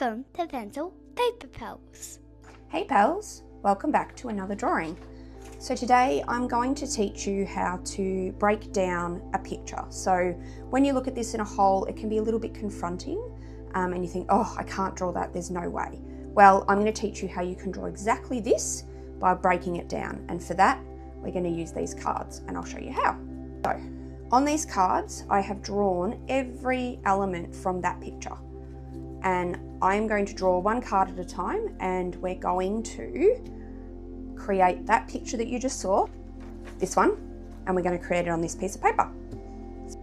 Welcome to Pencil Paper Pals. Hey pals, welcome back to another drawing. So today I'm going to teach you how to break down a picture. So when you look at this in a whole, it can be a little bit confronting and you think, oh, I can't draw that, there's no way. Well, I'm going to teach you how you can draw exactly this by breaking it down. And for that, we're going to use these cards and I'll show you how. So on these cards, I have drawn every element from that picture. And I'm going to draw one card at a time and we're going to create that picture that you just saw, this one, and we're going to create it on this piece of paper.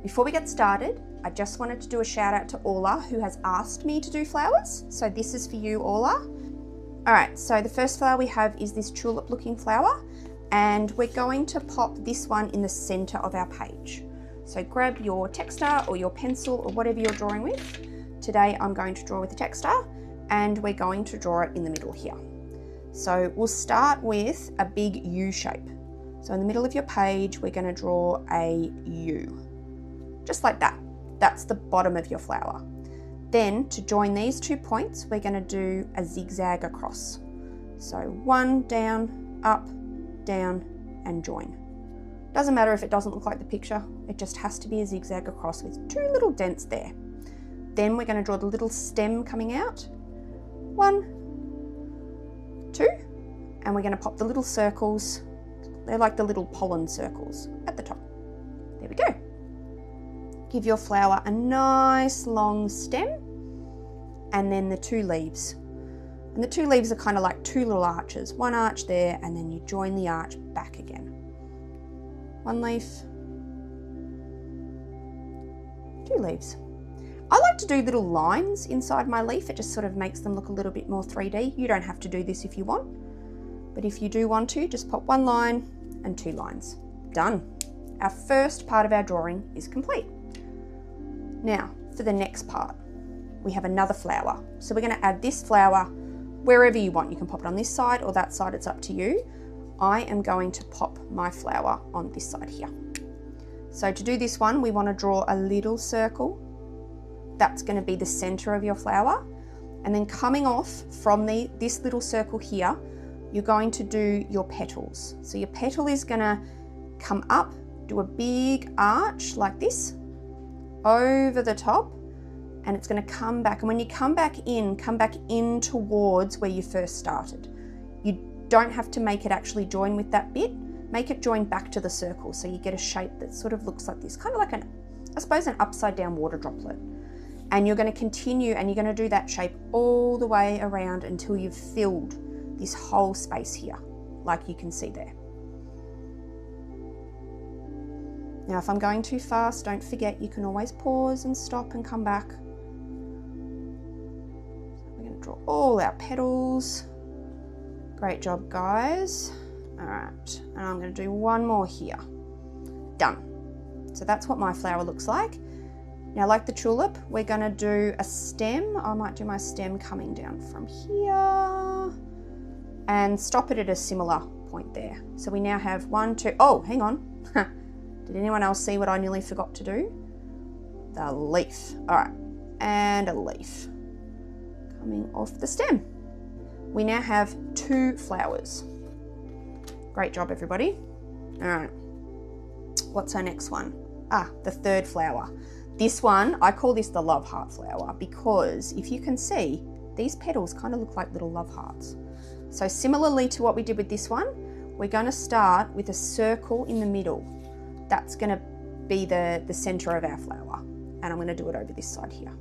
Before we get started, I just wanted to do a shout out to Orla who has asked me to do flowers. So this is for you, Orla. All right, so the first flower we have is this tulip looking flower and we're going to pop this one in the center of our page. So grab your texter or your pencil or whatever you're drawing with. Today I'm going to draw with a texter and we're going to draw it in the middle here. So we'll start with a big U shape. So in the middle of your page, we're going to draw a U, just like that. That's the bottom of your flower. Then to join these 2 points, we're going to do a zigzag across. So one down, up, down, and join. Doesn't matter if it doesn't look like the picture, it just has to be a zigzag across with 2 little dents there. Then we're going to draw the little stem coming out. 1, 2, and we're going to pop the little circles. They're like the little pollen circles at the top. There we go. Give your flower a nice long stem and then the 2 leaves. And the 2 leaves are kind of like 2 little arches. 1 arch there and then you join the arch back again. 1 leaf, 2 leaves. I like to do little lines inside my leaf. It just sort of makes them look a little bit more 3D. You don't have to do this if you want, but if you do want to, just pop 1 line and 2 lines. Done. Our first part of our drawing is complete. Now, for the next part, we have another flower. So we're going to add this flower wherever you want. You can pop it on this side or that side, it's up to you. I am going to pop my flower on this side here. So to do this one, we want to draw a little circle. That's going to be the center of your flower. And then coming off from this little circle here, you're going to do your petals. So your petal is going to come up, do a big arch like this, over the top, and it's going to come back. And when you come back in towards where you first started. You don't have to make it actually join with that bit. Make it join back to the circle so you get a shape that sort of looks like this, kind of like I suppose an upside down water droplet. And you're going to continue and you're going to do that shape all the way around until you've filled this whole space here, like you can see there. Now, if I'm going too fast, don't forget you can always pause and stop and come back. So we're going to draw all our petals. Great job, guys. All right, and I'm going to do 1 more here. Done. So that's what my flower looks like. Now, like the tulip, we're going to do a stem. I might do my stem coming down from here and stop it at a similar point there. So we now have 1, 2, oh, hang on. Did anyone else see what I nearly forgot to do? The leaf. All right, and a leaf coming off the stem. We now have 2 flowers. Great job, everybody. All right, what's our next one? Ah, the 3rd flower. This one, I call this the love heart flower because if you can see, these petals kind of look like little love hearts. So similarly to what we did with this one, we're going to start with a circle in the middle. That's going to be the center of our flower. And I'm going to do it over this side here.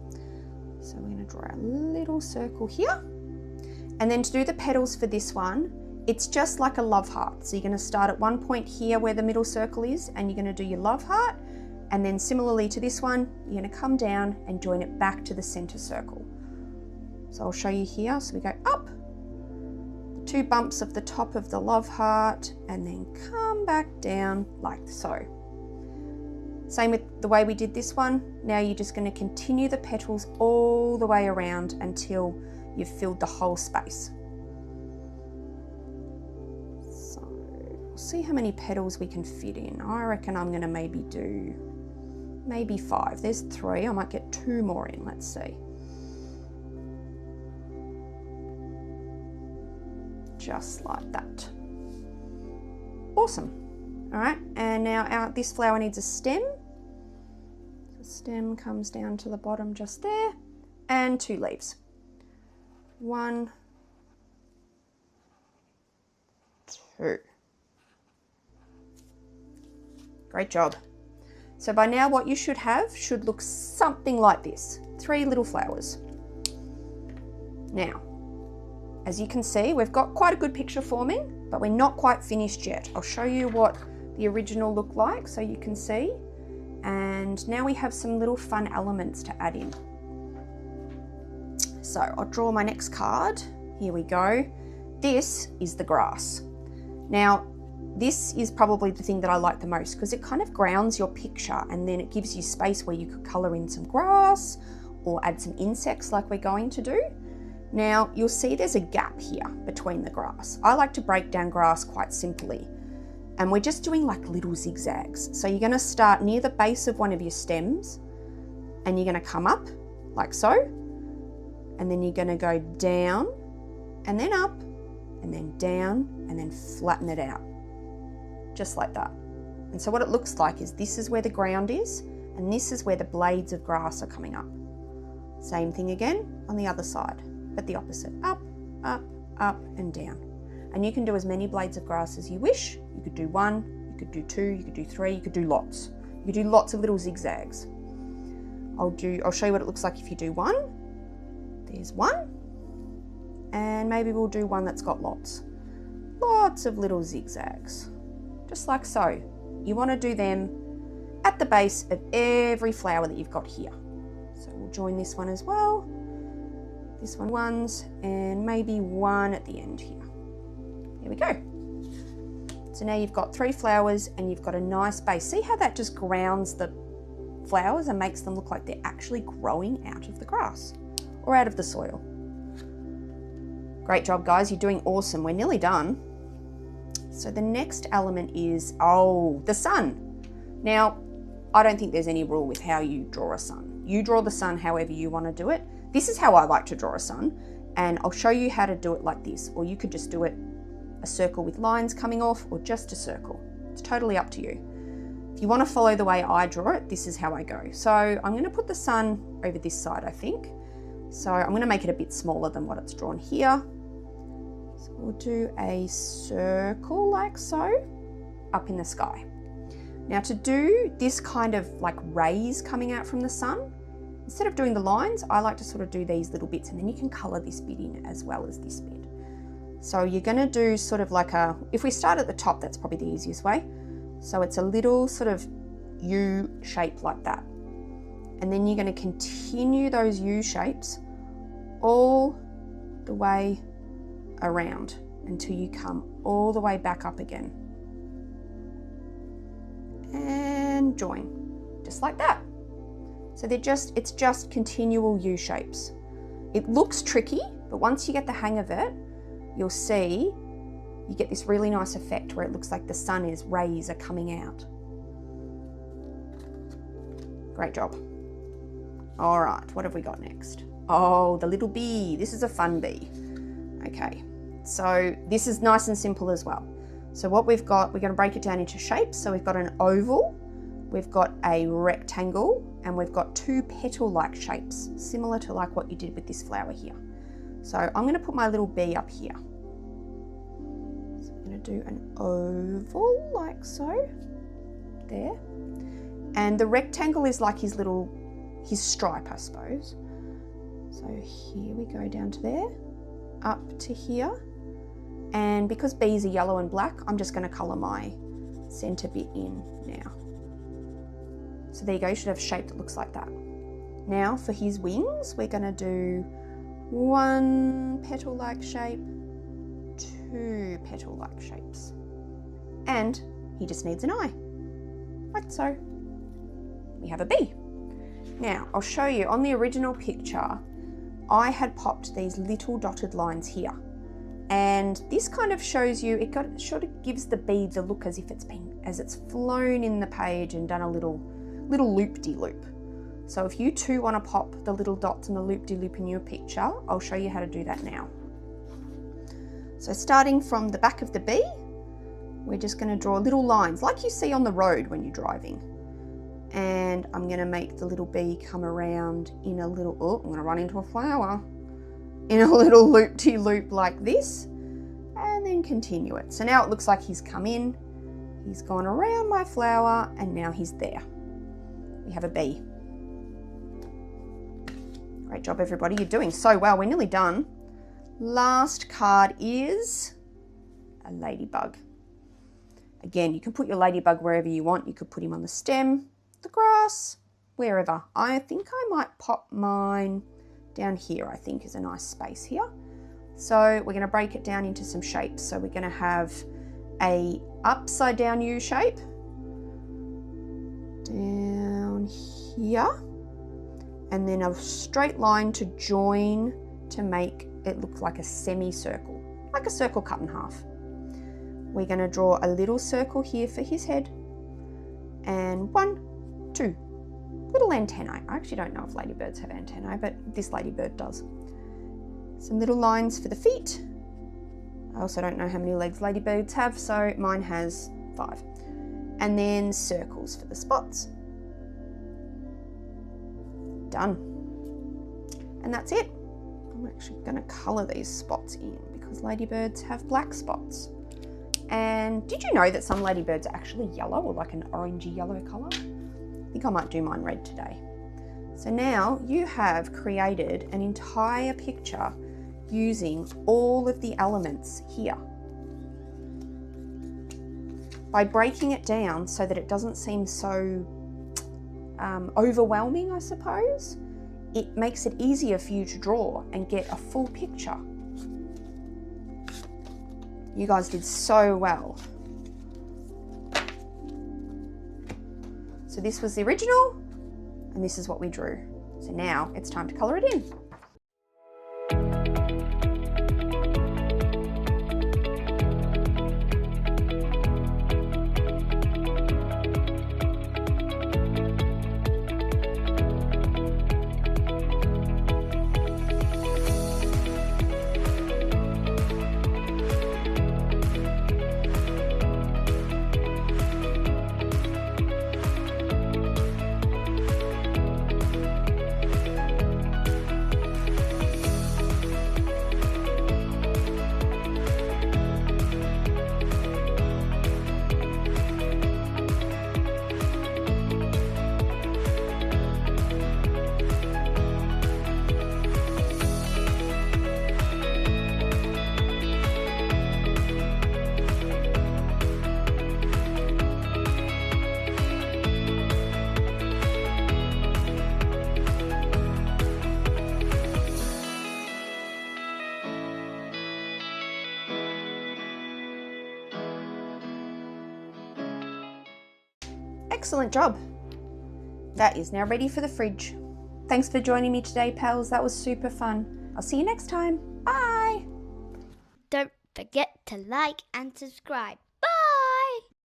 So we're going to draw a little circle here. And then to do the petals for this one, it's just like a love heart. So you're going to start at 1 point here where the middle circle is and you're going to do your love heart. And then similarly to this one, you're going to come down and join it back to the center circle. So I'll show you here. So we go up, the 2 bumps of the top of the love heart, and then come back down like so. Same with the way we did this one. Now you're just going to continue the petals all the way around until you've filled the whole space. So we'll see how many petals we can fit in. I reckon I'm going to maybe do 5. There's 3. I might get 2 more in. Let's see. just like that. Awesome. All right, and now this flower needs a stem. The stem comes down to the bottom just there, and 2 leaves. 1, 2. Great job. So by now what you should have should look something like this. 3 little flowers. Now, as you can see, we've got quite a good picture forming, but we're not quite finished yet. I'll show you what the original looked like so you can see. And now we have some little fun elements to add in. So I'll draw my next card. Here we go. This is the grass. Now, this is probably the thing that I like the most because it kind of grounds your picture and then it gives you space where you could colour in some grass or add some insects like we're going to do. Now, you'll see there's a gap here between the grass. I like to break down grass quite simply. And we're just doing like little zigzags. So you're going to start near the base of one of your stems and you're going to come up like so. And then you're going to go down and then up and then down and then flatten it out. Just like that. And so what it looks like is this is where the ground is and this is where the blades of grass are coming up. Same thing again on the other side, but the opposite. Up, up, up and down. And you can do as many blades of grass as you wish. You could do 1, you could do 2, you could do 3, you could do lots. You could do lots of little zigzags. I'll show you what it looks like if you do 1. There's 1. And maybe we'll do one that's got lots of little zigzags. Just like so. You want to do them at the base of every flower that you've got here. So we'll join this one as well. This one ones and maybe 1 at the end here. There we go. So now you've got 3 flowers and you've got a nice base. See how that just grounds the flowers and makes them look like they're actually growing out of the grass or out of the soil. Great job, guys. You're doing awesome. We're nearly done. So the next element is, the sun. Now, I don't think there's any rule with how you draw a sun. You draw the sun however you want to do it. This is how I like to draw a sun, and I'll show you how to do it like this, or you could just do it a circle with lines coming off, or just a circle. It's totally up to you. If you want to follow the way I draw it, this is how I go. So I'm going to put the sun over this side, I think. So I'm going to make it a bit smaller than what it's drawn here. So we'll do a circle like so, up in the sky. Now to do this kind of like rays coming out from the sun, instead of doing the lines, I like to sort of do these little bits and then you can colour this bit in as well as this bit. So you're going to do sort of like if we start at the top, that's probably the easiest way. So it's a little sort of U shape like that. And then you're going to continue those U shapes all the way around until you come all the way back up again. And join, just like that. So it's just continual U shapes. It looks tricky, but once you get the hang of it, you'll see you get this really nice effect where it looks like the sun's rays are coming out. Great job. All right, what have we got next? Oh, the little bee. This is a fun bee. Okay, so this is nice and simple as well. So what we've got, we're going to break it down into shapes. So we've got an oval, we've got a rectangle, and we've got 2 petal-like shapes, similar to like what you did with this flower here. So I'm going to put my little bee up here. So I'm going to do an oval like so, there. And the rectangle is like his stripe, I suppose. So here we go down to there, up to here. And because bees are yellow and black, I'm just going to colour my centre bit in now. So there you go, you should have a shape that looks like that. Now for his wings, we're going to do 1 petal-like shape, 2 petal-like shapes. And he just needs an eye, like so. We have a bee. Now I'll show you, on the original picture, I had popped these little dotted lines here. And this kind of shows you, it sort of gives the bee the look as if it's flown in the page and done a little loop-de-loop. So if you too want to pop the little dots and the loop-de-loop in your picture, I'll show you how to do that now. So starting from the back of the bee, we're just going to draw little lines like you see on the road when you're driving. And I'm going to make the little bee come around in a little, oh, I'm going to run into a flower, in a little loop-de-loop like this, and then continue it. So now it looks like he's come in, he's gone around my flower, and now he's there. We have a bee. Great job, everybody. You're doing so well. We're nearly done. Last card is a ladybug. Again, you can put your ladybug wherever you want. You could put him on the stem, the grass, wherever. I think I might pop mine down here, I think is a nice space here. So we're going to break it down into some shapes. So we're going to have a upside down U shape down here, and then a straight line to join to make it look like a semicircle, like a circle cut in half. We're going to draw a little circle here for his head, and 1, 2 little antennae. I actually don't know if ladybirds have antennae, but this ladybird does. Some little lines for the feet. I also don't know how many legs ladybirds have, so mine has 5. And then circles for the spots. Done. And that's it. I'm actually going to colour these spots in because ladybirds have black spots. And did you know that some ladybirds are actually yellow, or like an orangey yellow colour? I think I might do mine red today. So now you have created an entire picture using all of the elements here. By breaking it down so that it doesn't seem so overwhelming, I suppose, it makes it easier for you to draw and get a full picture. You guys did so well. So this was the original, and this is what we drew. So now it's time to colour it in. Excellent job. That is now ready for the fridge. Thanks for joining me today, pals. That was super fun. I'll see you next time. Bye. Don't forget to like and subscribe.